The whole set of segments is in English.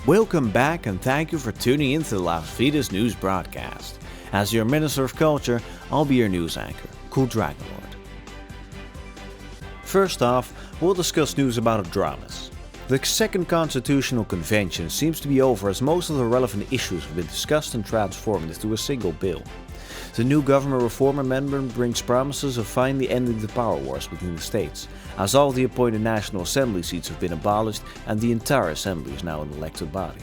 Welcome back and thank you for tuning in to the Las Vides news broadcast. As your Minister of Culture, I'll be your news anchor, COOLDRAGONLORD. First off, we'll discuss news about dramas. The Second Constitutional Convention seems to be over as most of the relevant issues have been discussed and transformed into a single bill. The new government reform amendment brings promises of finally ending the power wars between the states, as all the appointed National Assembly seats have been abolished and the entire Assembly is now an elected body.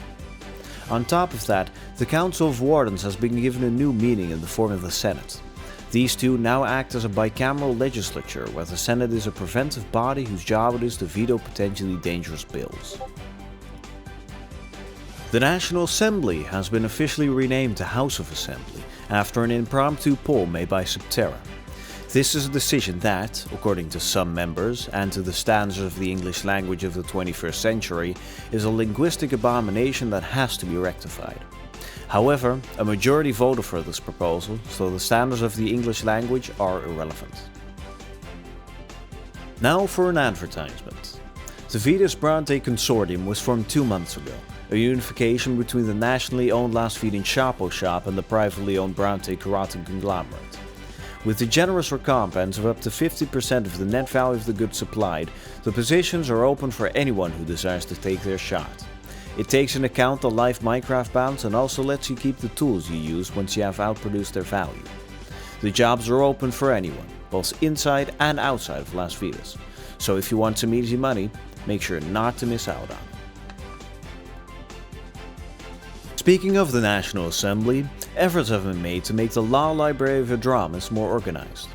On top of that, the Council of Wardens has been given a new meaning in the form of the Senate. These two now act as a bicameral legislature, where the Senate is a preventive body whose job it is to veto potentially dangerous bills. The National Assembly has been officially renamed the House of Assembly after an impromptu poll made by Subterra. This is a decision that, according to some members and to the standards of the English language of the 21st century, is a linguistic abomination that has to be rectified. However, a majority voted for this proposal, so the standards of the English language are irrelevant. Now for an advertisement. The Vides Bronte Consortium was formed 2 months ago, a unification between the nationally owned Las Vides Chapo Shop and the privately owned Bronte Karate conglomerate. With the generous recompense of up to 50% of the net value of the goods supplied, the positions are open for anyone who desires to take their shot. It takes into account the live Minecraft bounce and also lets you keep the tools you use once you have outproduced their value. The jobs are open for anyone, both inside and outside of Las Vides, so if you want some easy money, make sure not to miss out on it. Speaking of the National Assembly, efforts have been made to make the Law Library of Dramas more organized.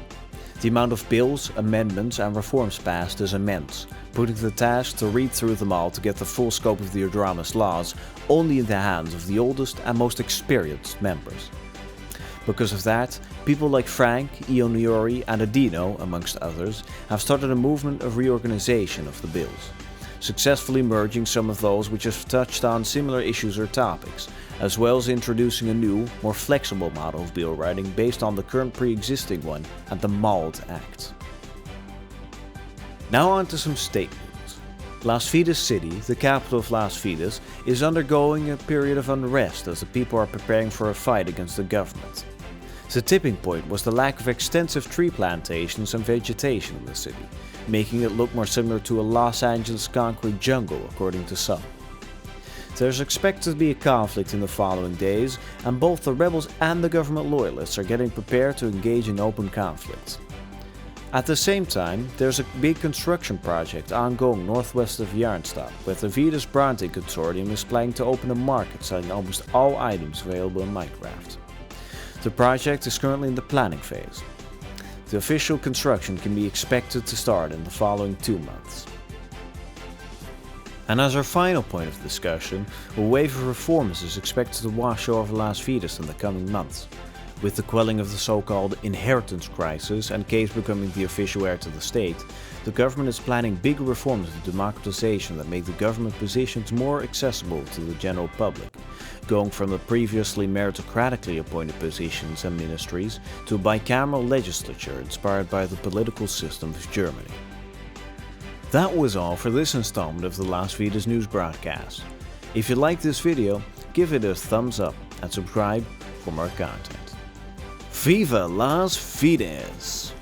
The amount of bills, amendments and reforms passed is immense, putting the task to read through them all to get the full scope of the Dramas laws only in the hands of the oldest and most experienced members. Because of that, people like Frank, Ioniori and Adino, amongst others, have started a movement of reorganization of the bills, successfully merging some of those which have touched on similar issues or topics, as well as introducing a new, more flexible model of bill writing based on the current pre-existing one and the MALD Act. Now on to some state news. Las Vides City, the capital of Las Vides, is undergoing a period of unrest as the people are preparing for a fight against the government. The tipping point was the lack of extensive tree plantations and vegetation in the city, making it look more similar to a Los Angeles concrete jungle, according to some. There's expected to be a conflict in the following days, and both the rebels and the government loyalists are getting prepared to engage in open conflict. At the same time, there's a big construction project ongoing northwest of Jarnstad, where the Vides Bronte Consortium is planning to open a market selling almost all items available in Minecraft. The project is currently in the planning phase. The official construction can be expected to start in the following 2 months. And as our final point of discussion, a wave of reforms is expected to wash over Las Vides in the coming months. With the quelling of the so-called inheritance crisis and Kees becoming the official heir to the state, the government is planning big reforms of democratization that make the government positions more accessible to the general public, going from the previously meritocratically appointed positions and ministries to a bicameral legislature inspired by the political system of Germany. That was all for this installment of the Las Vides news broadcast. If you liked this video, give it a thumbs up and subscribe for more content. Viva Las Vides!